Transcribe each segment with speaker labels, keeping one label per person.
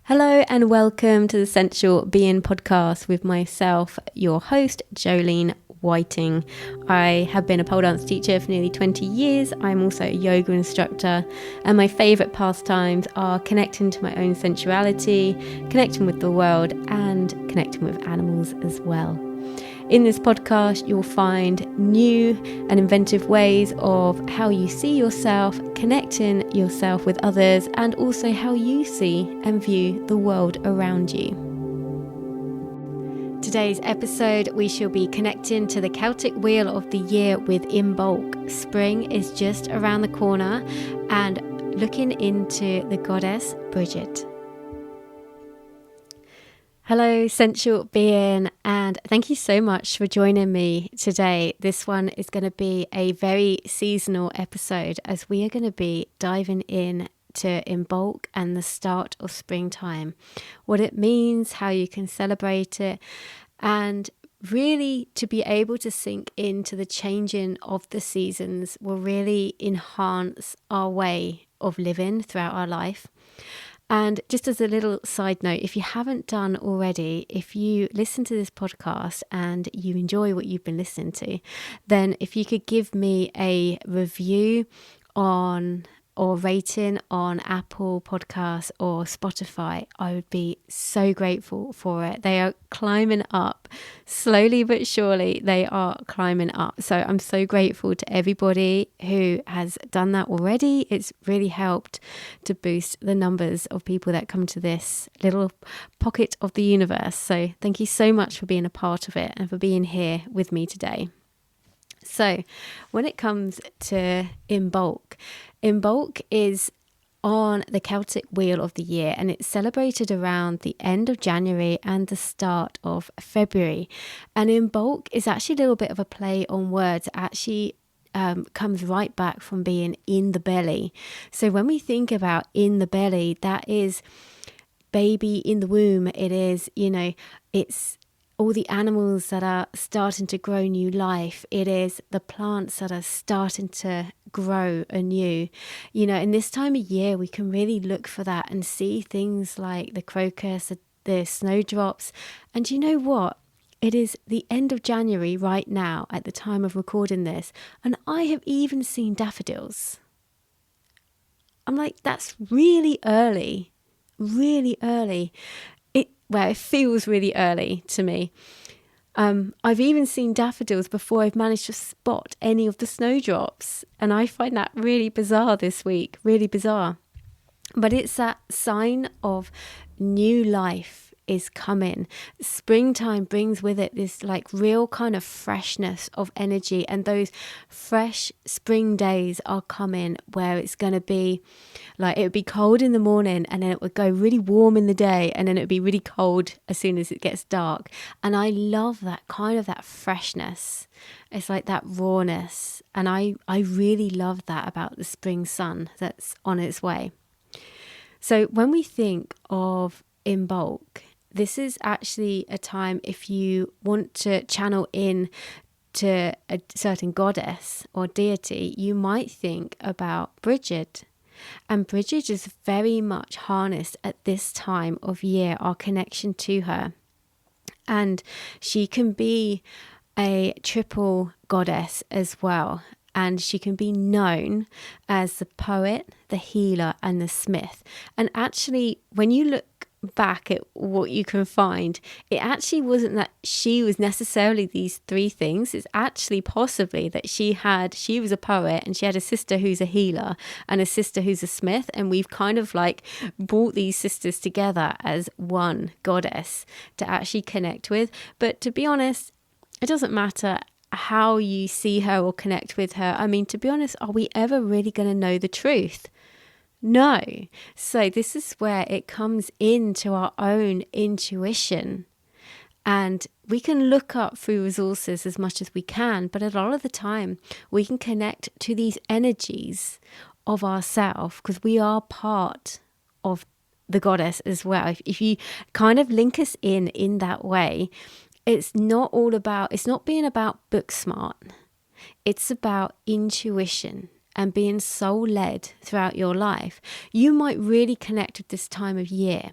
Speaker 1: Hello and welcome to the Sensual Being podcast with myself, your host, Jolene Whiting. I have been a pole dance teacher for nearly 20 years. I'm also a yoga instructor, and my favourite pastimes are connecting to my own sensuality, connecting with the world, and connecting with animals as well. In this podcast, you'll find new and inventive ways of how you see yourself, connecting yourself with others, and also how you see and view the world around you. Today's episode, we shall be connecting to the Celtic Wheel of the year with Imbolc. Spring is just around the corner and looking into the goddess Brigid. Hello, Sensual Being, and thank you so much for joining me today. This one is going to be a very seasonal episode as we are going to be diving in to Imbolc and the start of springtime, what it means, how you can celebrate it, and really to be able to sink into the changing of the seasons will really enhance our way of living throughout our life. And just as a little side note, if you haven't done already, if you listen to this podcast and you enjoy what you've been listening to, then if you could give me a review or rating on Apple Podcasts or Spotify, I would be so grateful for it. They are climbing up, slowly but surely they are climbing up. So I'm so grateful to everybody who has done that already. It's really helped to boost the numbers of people that come to this little pocket of the universe. So thank you so much for being a part of it and for being here with me today. So when it comes to Imbolc is on the Celtic Wheel of the year, and it's celebrated around the end of January and the start of February. And Imbolc is actually a little bit of a play on words. It actually comes right back from being in the belly. So when we think about in the belly, that is baby in the womb. It is, it's all the animals that are starting to grow new life. It is the plants that are starting to grow anew. In this time of year, we can really look for that and see things like the crocus, the snowdrops. And you know what? It is the end of January right now at the time of recording this. And I have even seen daffodils. I'm like, that's really early, really early. It feels really early to me. I've even seen daffodils before I've managed to spot any of the snowdrops. And I find that really bizarre this week, really bizarre. But it's that sign of new life is coming. Springtime brings with it this real kind of freshness of energy, and those fresh spring days are coming where it's going to be it would be cold in the morning and then it would go really warm in the day and then it would be really cold as soon as it gets dark. And I love that kind of that freshness. It's like that rawness, and I really love that about the spring sun that's on its way. So when we think of Imbolc, this is actually a time if you want to channel in to a certain goddess or deity, you might think about Brigid. And Brigid is very much harnessed at this time of year, our connection to her. And she can be a triple goddess as well. And she can be known as the poet, the healer, and the smith. And actually, when you look back at what you can find, it actually wasn't that she was necessarily these three things. It's actually possibly that she was a poet and she had a sister who's a healer and a sister who's a smith, and we've kind of brought these sisters together as one goddess to actually connect with. But to be honest, it doesn't matter how you see her or connect with her. I mean, to be honest, are we ever really going to know the truth? No. So this is where it comes into our own intuition. And we can look up through resources as much as we can, but a lot of the time we can connect to these energies of ourselves because we are part of the goddess as well. If you kind of link us in that way, it's not being about book smart. It's about intuition and being soul led throughout your life. You might really connect with this time of year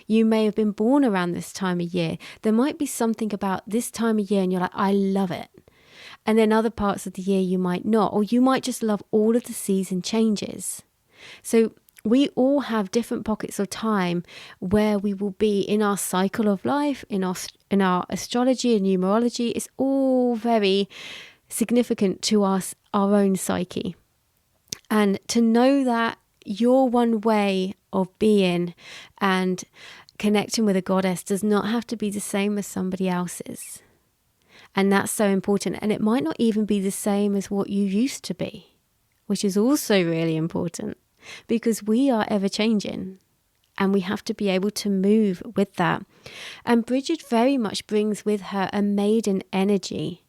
Speaker 1: You may have been born around this time of year. There might be something about this time of year and you're like, I love it. And then other parts of the year you might not, or you might just love all of the season changes. So we all have different pockets of time where we will be in our cycle of life, in our astrology and numerology. It's all very significant to us, our own psyche. And to know that your one way of being and connecting with a goddess does not have to be the same as somebody else's. And that's so important. And it might not even be the same as what you used to be, which is also really important, because we are ever changing and we have to be able to move with that. And Brigid very much brings with her a maiden energy.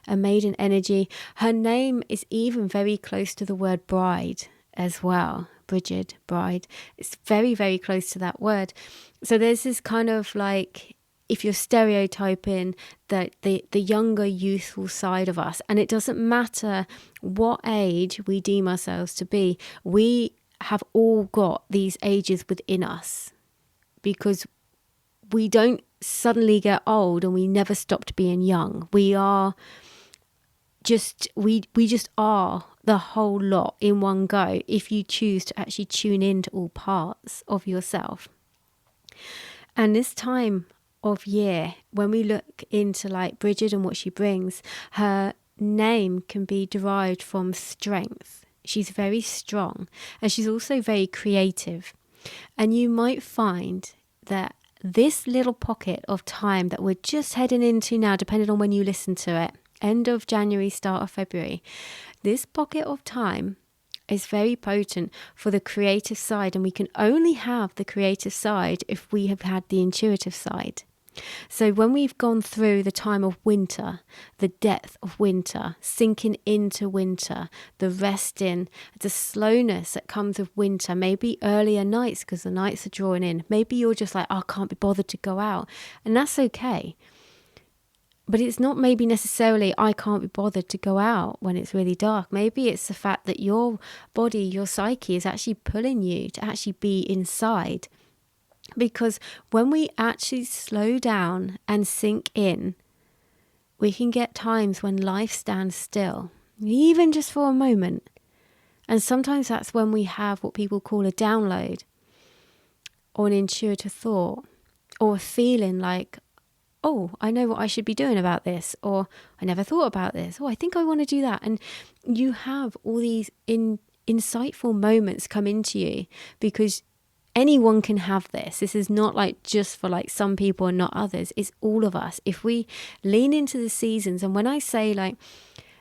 Speaker 1: A maiden energy. Her name is even very close to the word bride as well. Brigid, bride. It's very, very close to that word. So there's this kind of like, if you're stereotyping the younger youthful side of us, and it doesn't matter what age we deem ourselves to be, we have all got these ages within us, because we don't suddenly get old and we never stopped being young. We are just, we just are the whole lot in one go, if you choose to actually tune into all parts of yourself. And this time of year, when we look into like Brigid and what she brings, her name can be derived from strength. She's very strong, and she's also very creative. And you might find that this little pocket of time that we're just heading into now, depending on when you listen to it, end of January, start of February, this pocket of time is very potent for the creative side. And we can only have the creative side if we have had the intuitive side. So when we've gone through the time of winter, the depth of winter, sinking into winter, the resting, the slowness that comes with winter, maybe earlier nights because the nights are drawing in. Maybe you're just like, oh, I can't be bothered to go out. And that's okay. But it's not maybe necessarily I can't be bothered to go out when it's really dark. Maybe it's the fact that your body, your psyche is actually pulling you to actually be inside. Because when we actually slow down and sink in, we can get times when life stands still, even just for a moment. And sometimes that's when we have what people call a download, or an intuitive thought, or a feeling like, oh, I know what I should be doing about this, or I never thought about this, oh, I think I want to do that. And you have all these insightful moments come into you, because anyone can have this. This is not like just for like some people and not others. It's all of us. If we lean into the seasons, and when I say like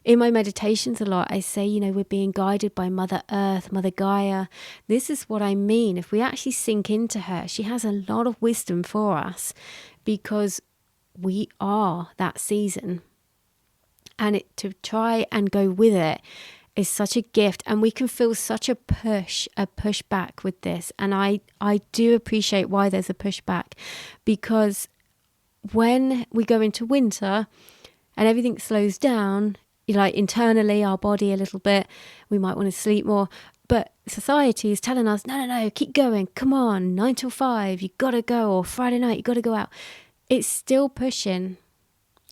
Speaker 1: in my meditations a lot, I say, you know, we're being guided by Mother Earth, Mother Gaia. This is what I mean. If we actually sink into her, she has a lot of wisdom for us, because we are that season. And to try and go with it is such a gift, and we can feel such a pushback with this. And I do appreciate why there's a pushback, because when we go into winter and everything slows down, like internally, our body a little bit, we might want to sleep more, but society is telling us, no, keep going, come on, 9 till 5, you gotta go, or Friday night, you gotta go out. It's still pushing.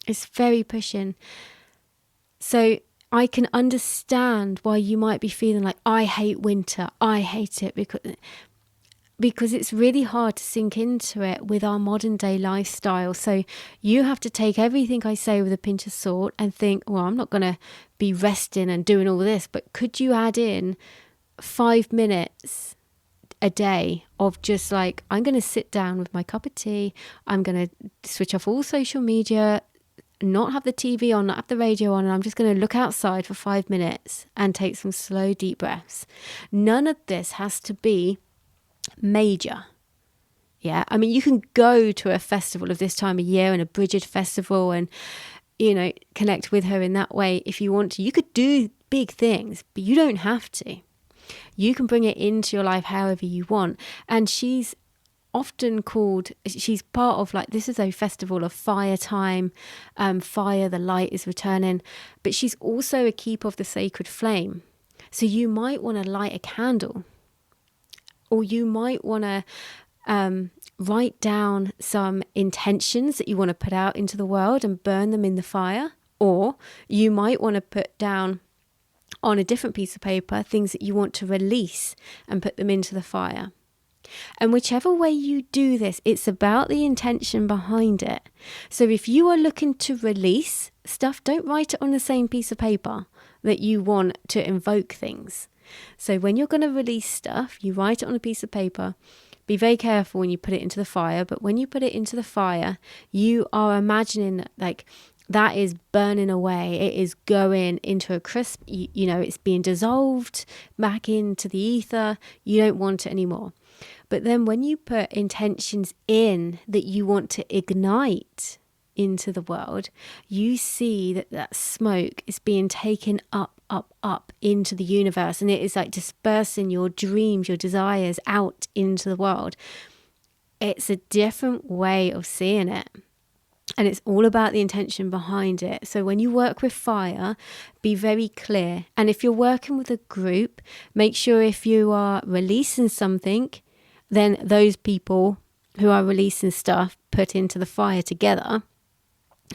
Speaker 1: It's very pushing. So I can understand why you might be feeling like, I hate winter. I hate it, because it's really hard to sink into it with our modern day lifestyle. So you have to take everything I say with a pinch of salt and think, well, I'm not going to be resting and doing all this, but could you add in 5 minutes a day of just like, I'm going to sit down with my cup of tea. I'm going to switch off all social media, not have the TV on, not have the radio on, and I'm just going to look outside for 5 minutes and take some slow, deep breaths. None of this has to be major. Yeah, I mean, you can go to a festival of this time of year and a Brigid festival and, you know, connect with her in that way if you want to. You could do big things, but you don't have to. You can bring it into your life however you want. And she's often called, she's part of like, this is a festival of fire time, fire, the light is returning, but she's also a keeper of the sacred flame. So you might want to light a candle, or you might want to write down some intentions that you want to put out into the world and burn them in the fire. Or you might want to put down on a different piece of paper things that you want to release and put them into the fire. And whichever way you do this, it's about the intention behind it. So if you are looking to release stuff, don't write it on the same piece of paper that you want to invoke things. So when you're going to release stuff, you write it on a piece of paper. Be very careful when you put it into the fire. But when you put it into the fire, you are imagining like that is burning away. It is going into a crisp, you know, it's being dissolved back into the ether. You don't want it anymore. But then when you put intentions in that you want to ignite into the world, you see that that smoke is being taken up into the universe, and it is like dispersing your dreams, your desires out into the world. It's a different way of seeing it. And it's all about the intention behind it. So when you work with fire, be very clear. And if you're working with a group, make sure if you are releasing something, then those people who are releasing stuff put into the fire together.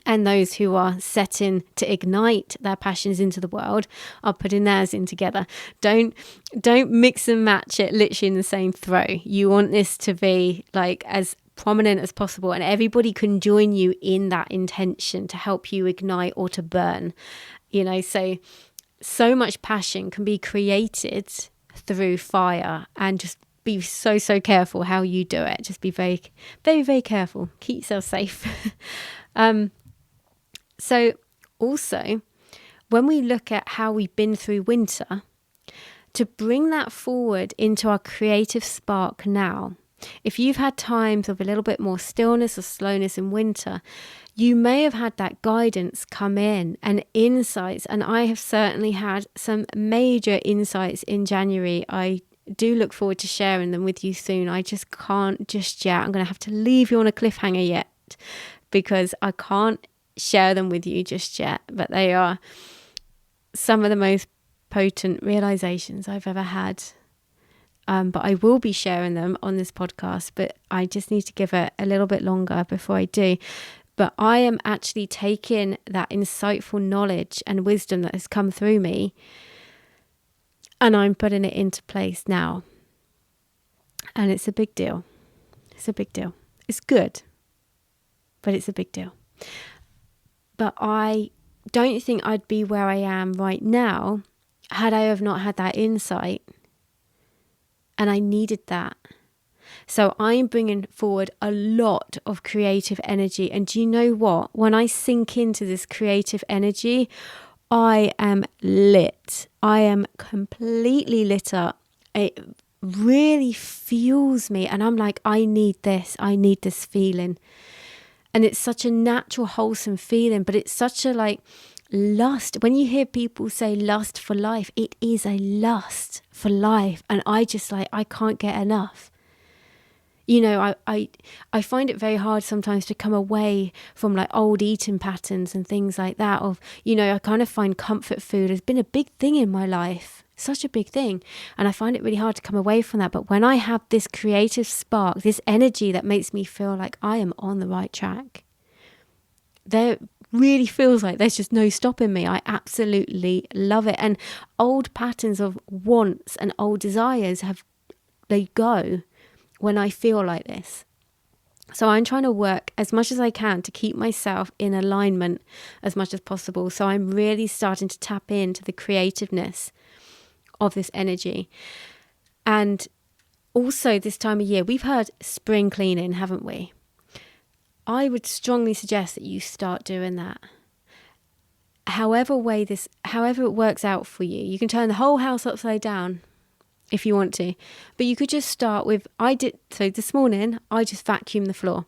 Speaker 1: And those who are setting to ignite their passions into the world are putting theirs in together. Don't mix and match it literally in the same throw. You want this to be like as prominent as possible, and everybody can join you in that intention to help you ignite or to burn. You know, so much passion can be created through fire, and just be so careful how you do it. Just be very, very, very careful. Keep yourself safe. So also, when we look at how we've been through winter, to bring that forward into our creative spark now, if you've had times of a little bit more stillness or slowness in winter, you may have had that guidance come in and insights. And I have certainly had some major insights in January. I do look forward to sharing them with you soon. I just can't just yet. I'm going to have to leave you on a cliffhanger yet, because I can't share them with you just yet. But they are some of the most potent realizations I've ever had. But I will be sharing them on this podcast, but I just need to give it a little bit longer before I do. But I am actually taking that insightful knowledge and wisdom that has come through me, and I'm putting it into place now. And it's a big deal. It's a big deal. It's good, but it's a big deal. But I don't think I'd be where I am right now had I have not had that insight. And I needed that. So I'm bringing forward a lot of creative energy. And do you know what? When I sink into this creative energy, I am lit. I am completely lit up. It really fuels me. And I'm like, I need this. I need this feeling. And it's such a natural, wholesome feeling. But it's such a like lust. When you hear people say lust for life, it is a lust for life. And I just like, I can't get enough. You know, I find it very hard sometimes to come away from like old eating patterns and things like that. Of, you know, I kind of find comfort food has been a big thing in my life. Such a big thing. And I find it really hard to come away from that. But when I have this creative spark, this energy that makes me feel like I am on the right track, there really feels like there's just no stopping me. I absolutely love it. And old patterns of wants and old desires they go when I feel like this. So I'm trying to work as much as I can to keep myself in alignment as much as possible. So I'm really starting to tap into the creativeness of this energy. And also this time of year, we've heard spring cleaning, haven't we? I would strongly suggest that you start doing that. However it works out for you. You can turn the whole house upside down if you want to. But you could just start with, so this morning, I just vacuumed the floor.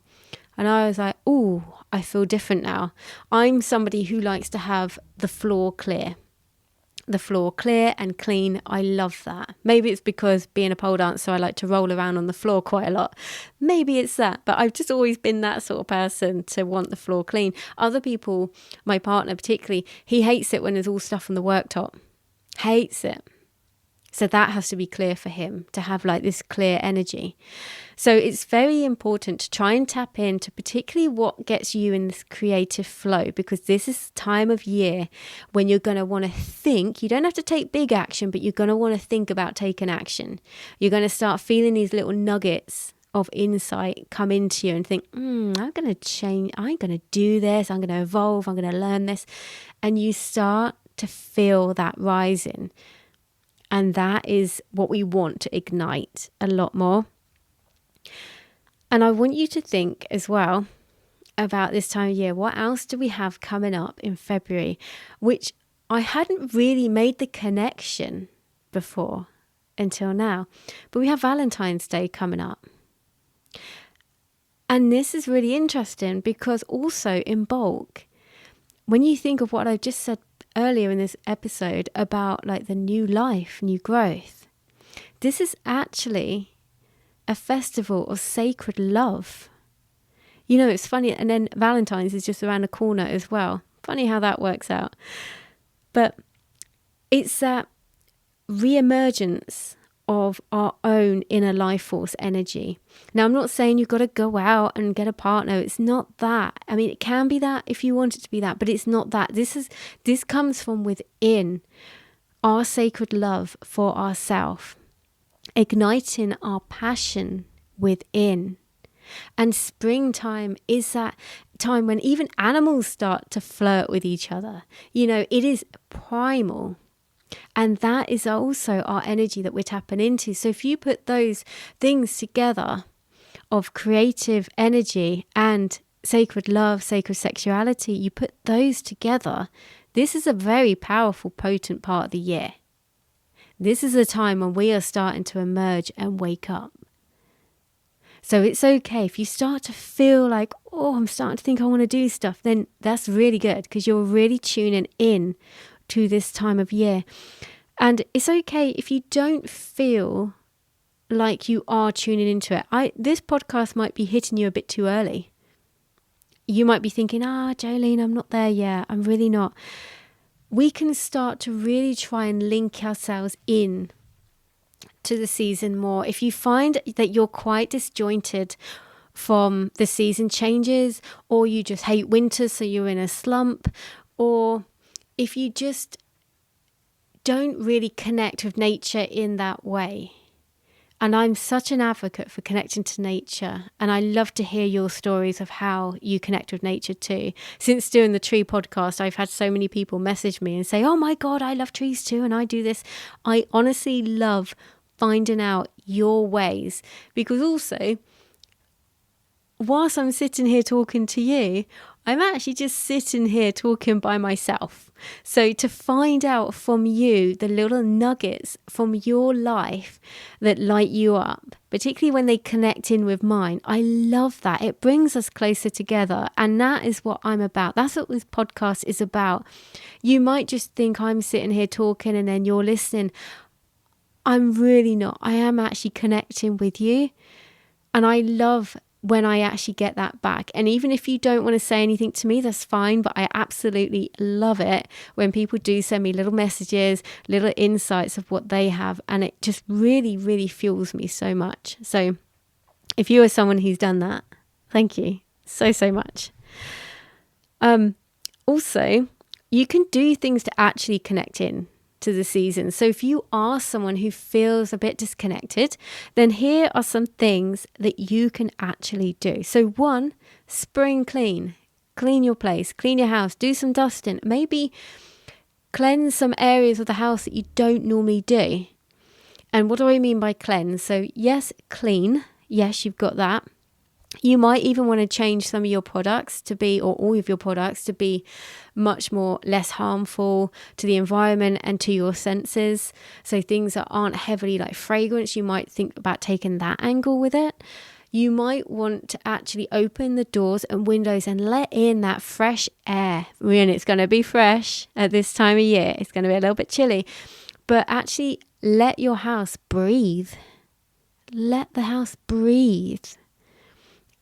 Speaker 1: And I was like, ooh, I feel different now. I'm somebody who likes to have the floor clear. The floor clear and clean. I love that. Maybe it's because being a pole dancer, I like to roll around on the floor quite a lot. Maybe it's that, but I've just always been that sort of person to want the floor clean. Other people, my partner particularly, he hates it when there's all stuff on the worktop. Hates it. So that has to be clear for him to have like this clear energy. So it's very important to try and tap into particularly what gets you in this creative flow, because this is the time of year when you're going to want to think. You don't have to take big action, but you're going to want to think about taking action. You're going to start feeling these little nuggets of insight come into you and think, I'm going to change. I'm going to do this. I'm going to evolve. I'm going to learn this. And you start to feel that rising. And that is what we want to ignite a lot more. And I want you to think as well about this time of year. What else do we have coming up in February, which I hadn't really made the connection before until now. But we have Valentine's Day coming up. And this is really interesting because also Imbolc, when you think of what I just said earlier in this episode about like the new life, new growth, this is actually a festival of sacred love. You know, it's funny. And then Valentine's is just around the corner as well. Funny how that works out. But it's that re-emergence of our own inner life force energy. Now, I'm not saying you've got to go out and get a partner. It's not that. I mean, it can be that if you want it to be that, but it's not that. This comes from within, our sacred love for ourselves, igniting our passion within. And springtime is that time when even animals start to flirt with each other. You know, it is primal. And that is also our energy that we're tapping into. So if you put those things together of creative energy and sacred love, sacred sexuality, you put those together, this is a very powerful, potent part of the year. This is a time when we are starting to emerge and wake up. So it's okay if you start to feel like, I'm starting to think I want to do stuff, then that's really good because you're really tuning in to this time of year. And it's okay if you don't feel like you are tuning into it. This podcast might be hitting you a bit too early. You might be thinking, Jolene, I'm not there yet. I'm really not. We can start to really try and link ourselves in to the season more. If you find that you're quite disjointed from the season changes, or you just hate winter, so you're in a slump, or if you just don't really connect with nature in that way. And I'm such an advocate for connecting to nature. And I love to hear your stories of how you connect with nature too. Since doing the tree podcast, I've had so many people message me and say, oh my God, I love trees too. And I do this. I honestly love finding out your ways, because also, whilst I'm sitting here talking to you, I'm actually just sitting here talking by myself. So to find out from you the little nuggets from your life that light you up, particularly when they connect in with mine, I love that. It brings us closer together. And that is what I'm about. That's what this podcast is about. You might just think I'm sitting here talking and then you're listening. I'm really not. I am actually connecting with you. And I love when I actually get that back. And even if you don't want to say anything to me, that's fine. But I absolutely love it when people do send me little messages, little insights of what they have. And it just really, really fuels me so much. So if you are someone who's done that, thank you so, so much. Also, you can do things to actually connect in to the season. So if you are someone who feels a bit disconnected, then here are some things that you can actually do. So 1, spring clean. Clean your place, clean your house, do some dusting. Maybe cleanse some areas of the house that you don't normally do. And what do I mean by cleanse? So yes, clean. Yes, you've got that. You might even want to change some of your products to be, or all of your products to be much more less harmful to the environment and to your senses. So things that aren't heavily like fragrance, you might think about taking that angle with it. You might want to actually open the doors and windows and let in that fresh air. And it's going to be fresh at this time of year. It's going to be a little bit chilly, but actually let your house breathe. Let the house breathe.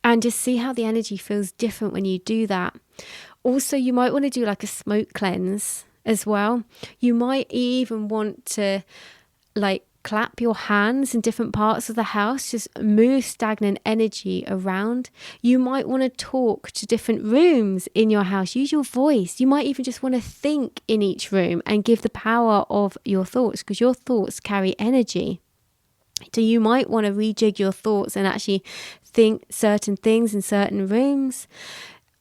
Speaker 1: And just see how the energy feels different when you do that. Also, you might want to do like a smoke cleanse as well. You might even want to like clap your hands in different parts of the house, just move stagnant energy around. You might want to talk to different rooms in your house, use your voice. You might even just want to think in each room and give the power of your thoughts, because your thoughts carry energy. So you might want to rejig your thoughts and actually think certain things in certain rooms,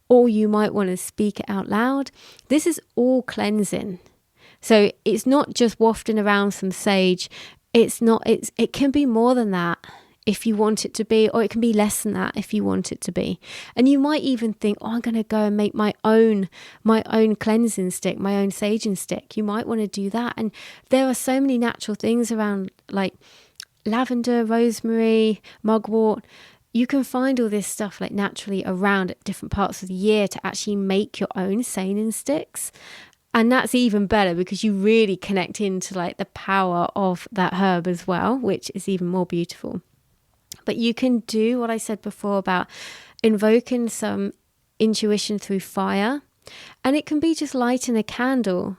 Speaker 1: or you might want to speak it out loud. This is all cleansing. So it's not just wafting around some sage. It can be more than that if you want it to be, or it can be less than that if you want it to be. And you might even think, I'm going to go and make my own cleansing stick, my own saging stick. You might want to do that. And there are so many natural things around, like lavender, rosemary, mugwort. You can find all this stuff like naturally around at different parts of the year to actually make your own saging sticks. And that's even better because you really connect into like the power of that herb as well, which is even more beautiful. But you can do what I said before about invoking some intuition through fire. And it can be just lighting a candle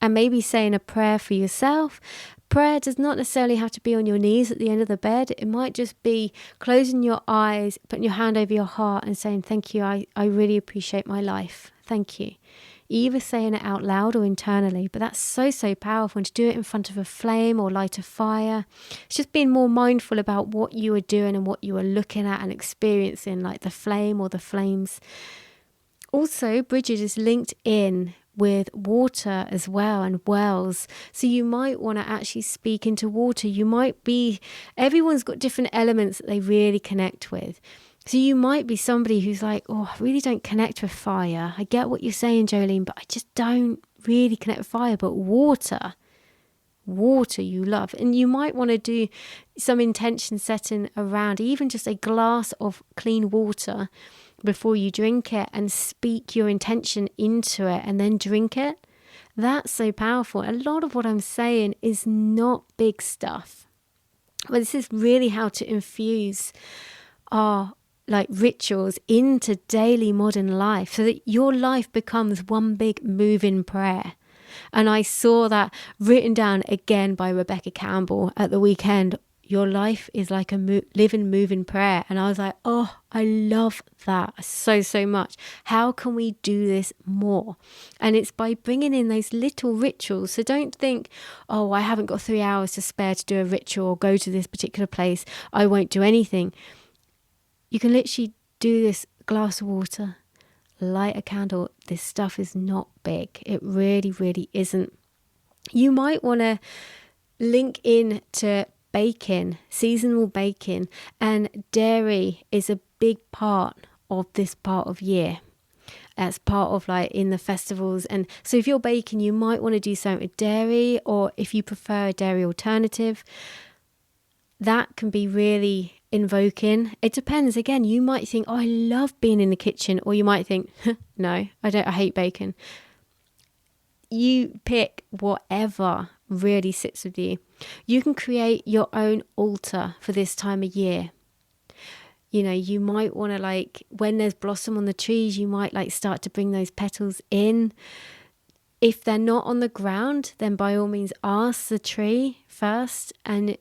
Speaker 1: and maybe saying a prayer for yourself. Prayer does not necessarily have to be on your knees at the end of the bed. It might just be closing your eyes, putting your hand over your heart and saying, thank you, I really appreciate my life. Thank you. Either saying it out loud or internally, but that's so powerful. And to do it in front of a flame or light a fire, it's just being more mindful about what you are doing and what you are looking at and experiencing, like the flame or the flames. Also, Brigid is linked in with water as well, and wells. So you might want to actually speak into water. Everyone's got different elements that they really connect with. So you might be somebody who's like, I really don't connect with fire. I get what you're saying, Jolene, but I just don't really connect with fire. But water you love. And you might want to do some intention setting around even just a glass of clean water before you drink it, and speak your intention into it and then drink it. That's so powerful. A lot of what I'm saying is not big stuff, but this is really how to infuse our rituals into daily modern life so that your life becomes one big moving prayer. And I saw that written down again by Rebecca Campbell at the weekend. Your life is like a living, moving prayer. And I was like, I love that so much. How can we do this more? And it's by bringing in those little rituals. So don't think, I haven't got 3 hours to spare to do a ritual or go to this particular place. I won't do anything. You can literally do this glass of water, light a candle. This stuff is not big. It really, really isn't. You might want to link in to baking, seasonal baking, and dairy is a big part of this part of year. As part of in the festivals. And so if you're baking, you might want to do something with dairy, or if you prefer a dairy alternative, that can be really invoking. It depends. Again, you might think, I love being in the kitchen, or you might think, no, I don't, I hate bacon. You pick whatever really sits with you. You can create your own altar for this time of year. You might want to when there's blossom on the trees, you might start to bring those petals in. If they're not on the ground, then by all means ask the tree first. And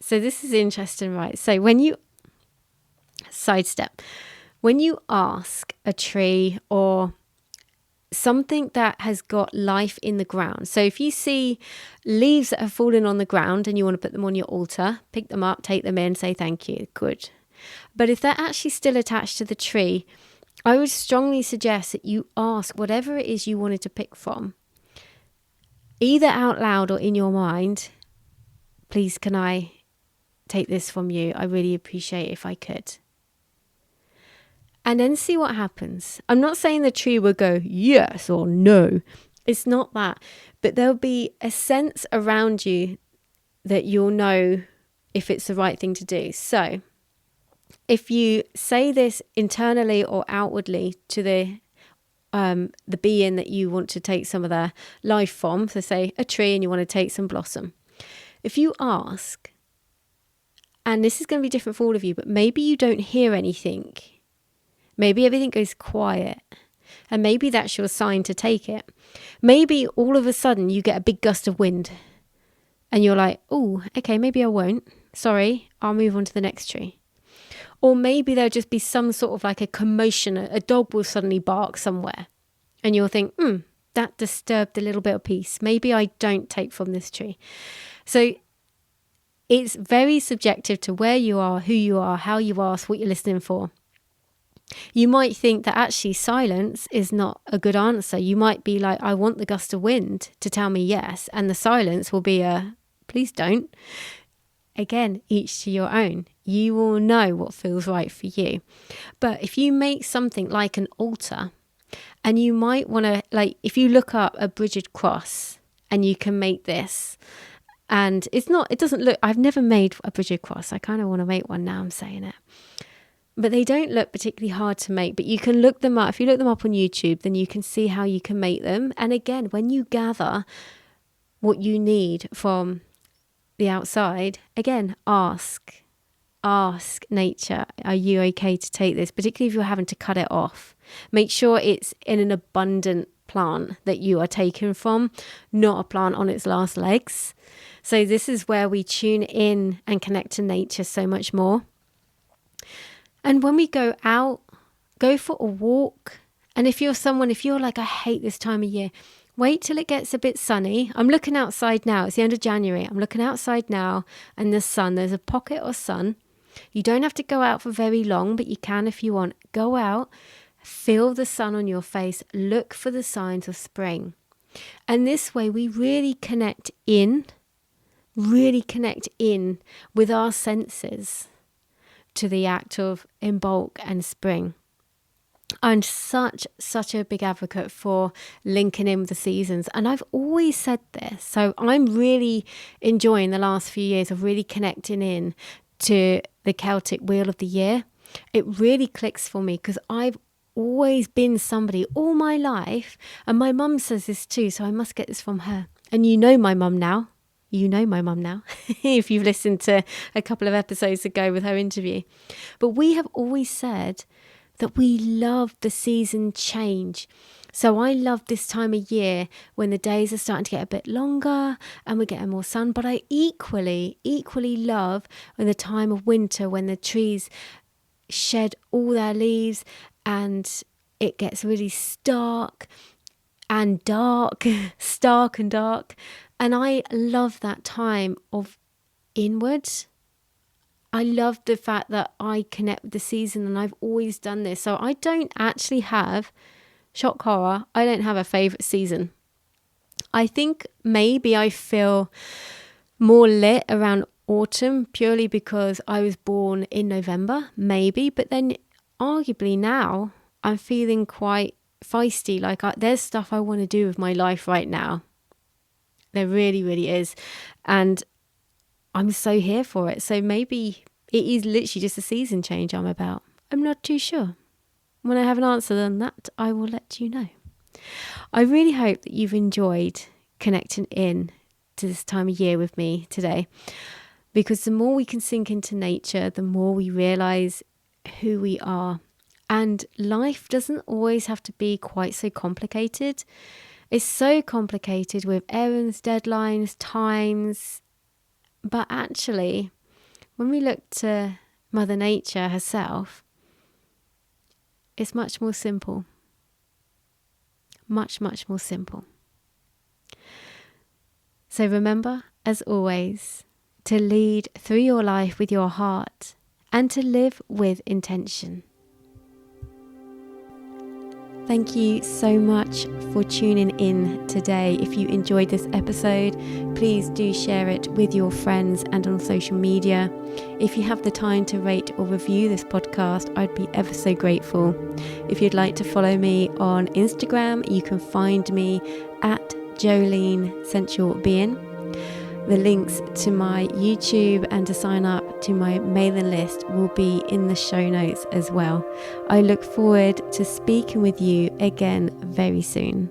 Speaker 1: so this is interesting, right? So when you ask a tree or something that has got life in the ground. So if you see leaves that have fallen on the ground and you want to put them on your altar, pick them up, take them in, say thank you. Good. But if they're actually still attached to the tree, I would strongly suggest that you ask whatever it is you wanted to pick from, either out loud or in your mind, please, can I take this from you? I really appreciate it if I could. And then see what happens. I'm not saying the tree will go yes or no. It's not that. But there'll be a sense around you that you'll know if it's the right thing to do. So if you say this internally or outwardly to the being that you want to take some of their life from, so say a tree and you want to take some blossom. If you ask, and this is going to be different for all of you, but maybe you don't hear anything. Maybe everything goes quiet, and maybe that's your sign to take it. Maybe all of a sudden you get a big gust of wind and you're like, oh, okay, maybe I won't. Sorry, I'll move on to the next tree. Or maybe there'll just be some sort of like a commotion. A dog will suddenly bark somewhere and you'll think, that disturbed a little bit of peace. Maybe I don't take from this tree. So it's very subjective to where you are, who you are, how you ask, what you're listening for. You might think that actually silence is not a good answer. You might be like, I want the gust of wind to tell me yes. And the silence will be please don't. Again, each to your own. You will know what feels right for you. But if you make something like an altar, and you might want to, like, if you look up a Brigid cross and you can make this, and it doesn't look, I've never made a Brigid cross. I kind of want to make one now I'm saying it. But they don't look particularly hard to make, but you can look them up. If you look them up on YouTube, then you can see how you can make them. And again, when you gather what you need from the outside, again, ask nature, are you okay to take this? Particularly if you're having to cut it off. Make sure it's in an abundant plant that you are taking from, not a plant on its last legs. So this is where we tune in and connect to nature so much more. And when we go out, go for a walk. And if you're like, I hate this time of year, wait till it gets a bit sunny. I'm looking outside now. It's the end of January. I'm looking outside now and there's a pocket of sun. You don't have to go out for very long, but you can if you want. Go out, feel the sun on your face, look for the signs of spring. And this way we really connect in with our senses to the act of Imbolc and spring. I'm such a big advocate for linking in with the seasons. And I've always said this. So I'm really enjoying the last few years of really connecting in to the Celtic Wheel of the year. It really clicks for me because I've always been somebody all my life. And my mum says this too, so I must get this from her. And you know my mum now. If you've listened to a couple of episodes ago with her interview. But we have always said that we love the season change. So I love this time of year when the days are starting to get a bit longer and we're getting more sun. But I equally love when the time of winter, when the trees shed all their leaves and it gets really stark and dark. And I love that time of inwards. I love the fact that I connect with the season, and I've always done this. So I don't actually have, shock horror, I don't have a favourite season. I think maybe I feel more lit around autumn purely because I was born in November, maybe. But then arguably now I'm feeling quite feisty. Like there's stuff I want to do with my life right now. There really, really is. And I'm so here for it. So maybe it is literally just a season change I'm about. I'm not too sure. When I have an answer on that, I will let you know. I really hope that you've enjoyed connecting in to this time of year with me today. Because the more we can sink into nature, the more we realize who we are. And life doesn't always have to be quite so complicated. It's so complicated with errands, deadlines, times. But actually, when we look to Mother Nature herself, it's much more simple. Much, much more simple. So remember, as always, to lead through your life with your heart and to live with intention. Thank you so much for tuning in today. If you enjoyed this episode, please do share it with your friends and on social media. If you have the time to rate or review this podcast, I'd be ever so grateful. If you'd like to follow me on Instagram, you can find me at Jolene Sensual Being. The links to my YouTube and to sign up to my mailing list will be in the show notes as well. I look forward to speaking with you again very soon.